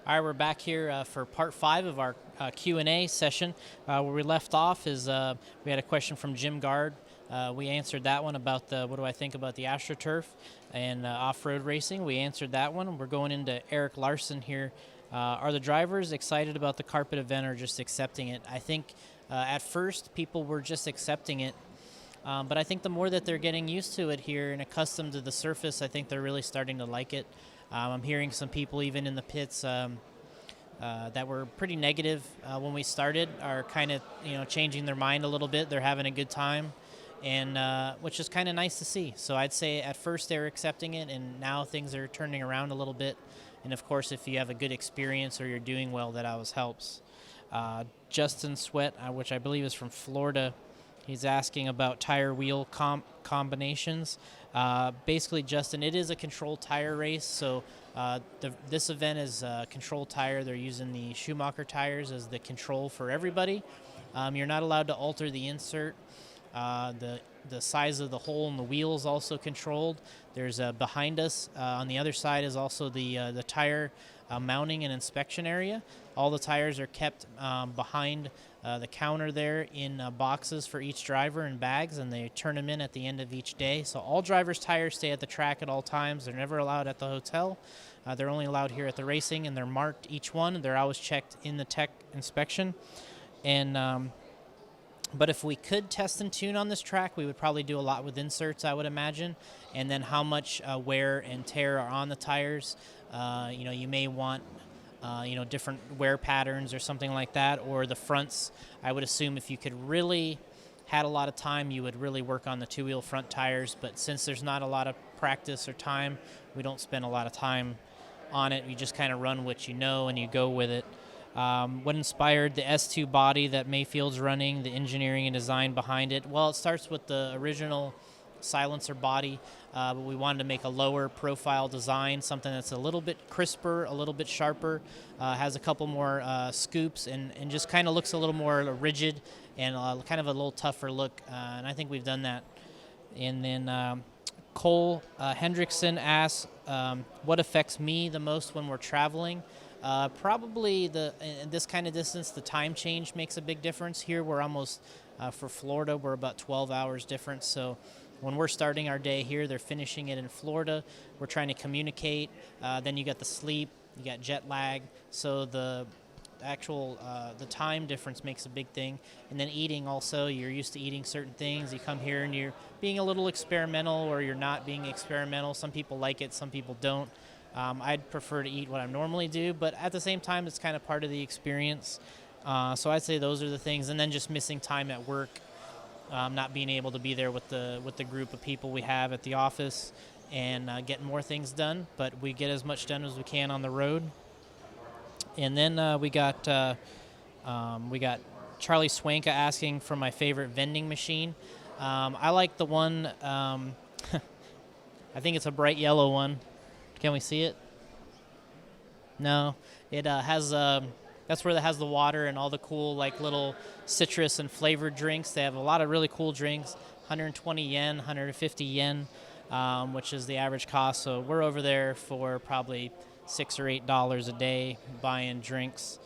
All right, we're back here for part 5 of our Q&A session. Where we left off is we had a question from Jim Gard. We answered that one about what do I think about the AstroTurf and off-road racing. We answered that one. We're going into Eric Larson here. Are the drivers excited about the carpet event or just accepting it? I think at first people were just accepting it. But I think the more that they're getting used to it here and accustomed to the surface, I think they're really starting to like it. I'm hearing some people even in the pits that were pretty negative when we started are kind of changing their mind a little bit. They're having a good time, and which is kind of nice to see. So I'd say at first they were accepting it, and now things are turning around a little bit. And of course, if you have a good experience or you're doing well, that always helps. Justin Sweat, which I believe is from Florida, he's asking about tire wheel combinations. Basically, Justin, it is a controlled tire race, so this event is controlled tire. They're using the Schumacher tires as the control for everybody. You're not allowed to alter the insert. The size of the hole in the wheel is also controlled. There's behind us on the other side is also the tire mounting and inspection area. All the tires are kept behind the counter there in boxes for each driver and bags, and they turn them in at the end of each day. So all drivers' tires stay at the track at all times. They're never allowed at the hotel. They're only allowed here at the racing, and they're marked each one. They're always checked in the tech inspection. And but if we could test and tune on this track, we would probably do a lot with inserts, I would imagine, and then how much wear and tear are on the tires. You may want different wear patterns or something like that, or the fronts. I would assume if you could really had a lot of time, you would really work on the two-wheel front tires, but since there's not a lot of practice or time, we don't spend a lot of time on it. You just kind of run what you know and you go with it. What inspired the S2 body that Mayfield's running, the engineering and design behind it? Well, it starts with the original silencer body, but we wanted to make a lower profile design, something that's a little bit crisper, a little bit sharper, has a couple more scoops, and just kind of looks a little more rigid and kind of a little tougher look, and I think we've done that. And then Cole Hendrickson asks, what affects me the most when we're traveling? Probably in this kind of distance, the time change makes a big difference. Here we're almost, for Florida, we're about 12 hours difference. So when we're starting our day here, they're finishing it in Florida. We're trying to communicate. Then you got the sleep, you got jet lag. So the time difference makes a big thing. And then eating also, you're used to eating certain things. You come here and you're being a little experimental, or you're not being experimental. Some people like it, some people don't. I'd prefer to eat what I normally do, but at the same time, it's kind of part of the experience. So I'd say those are the things, and then just missing time at work, not being able to be there with the group of people we have at the office, and getting more things done. But we get as much done as we can on the road. And then we got Charlie Swanka asking for my favorite vending machine. I like the one. I think it's a bright yellow one. Can we see it? No. It has, that's where it has the water and all the cool little citrus and flavored drinks. They have a lot of really cool drinks, 120 yen, 150 yen, which is the average cost. So we're over there for probably $6 or $8 a day buying drinks.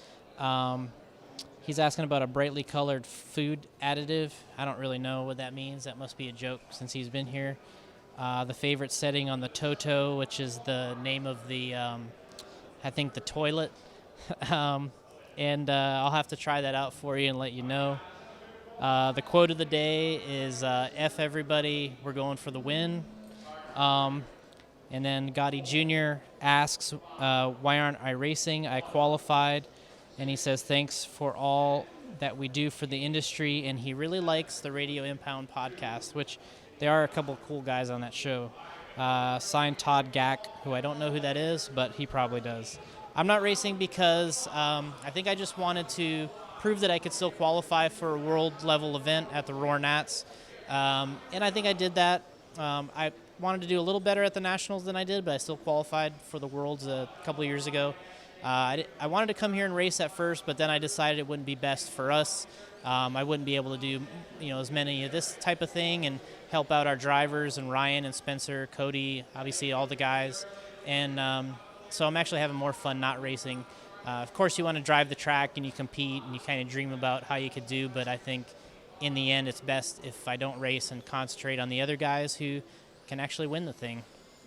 He's asking about a brightly colored food additive. I don't really know what that means. That must be a joke since he's been here. The favorite setting on the Toto, which is the name of the, I think, the toilet. And I'll have to try that out for you and let you know. The quote of the day is, F everybody, we're going for the win. And then Gotti Jr. asks, why aren't I racing? I qualified. And he says, thanks for all that we do for the industry. And he really likes the Radio Impound podcast, which there are a couple of cool guys on that show. Signed Todd Gack, who I don't know who that is, but he probably does. I'm not racing because I think I just wanted to prove that I could still qualify for a world-level event at the Roar Nats. And I think I did that. I wanted to do a little better at the Nationals than I did, but I still qualified for the Worlds a couple of years ago. I wanted to come here and race at first, but then I decided it wouldn't be best for us. I wouldn't be able to do as many of this type of thing and help out our drivers and Ryan and Spencer, Cody, obviously all the guys. And so I'm actually having more fun not racing. Of course, you want to drive the track and you compete and you kind of dream about how you could do, but I think in the end it's best if I don't race and concentrate on the other guys who can actually win the thing.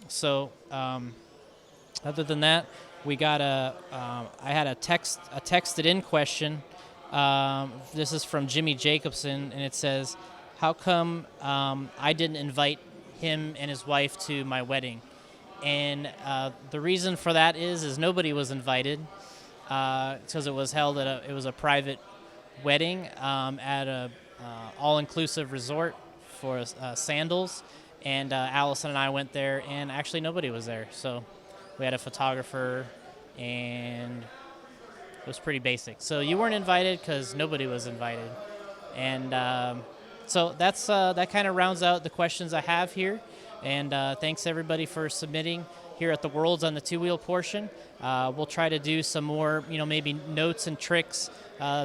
So other than that, we got I had a texted in question. This is from Jimmy Jacobson, and it says, how come I didn't invite him and his wife to my wedding? And the reason for that is nobody was invited, because it was held at it was a private wedding at a all-inclusive resort for Sandals, and Allison and I went there, and actually nobody was there. So we had a photographer, and it was pretty basic. So you weren't invited because nobody was invited, and so that kind of rounds out the questions I have here. And thanks everybody for submitting here at the Worlds on the two-wheel portion. We'll try to do some more, maybe notes and tricks,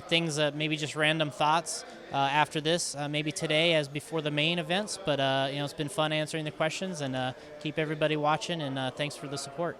things that maybe just random thoughts after this, maybe today as before the main events. But it's been fun answering the questions, and keep everybody watching, and thanks for the support.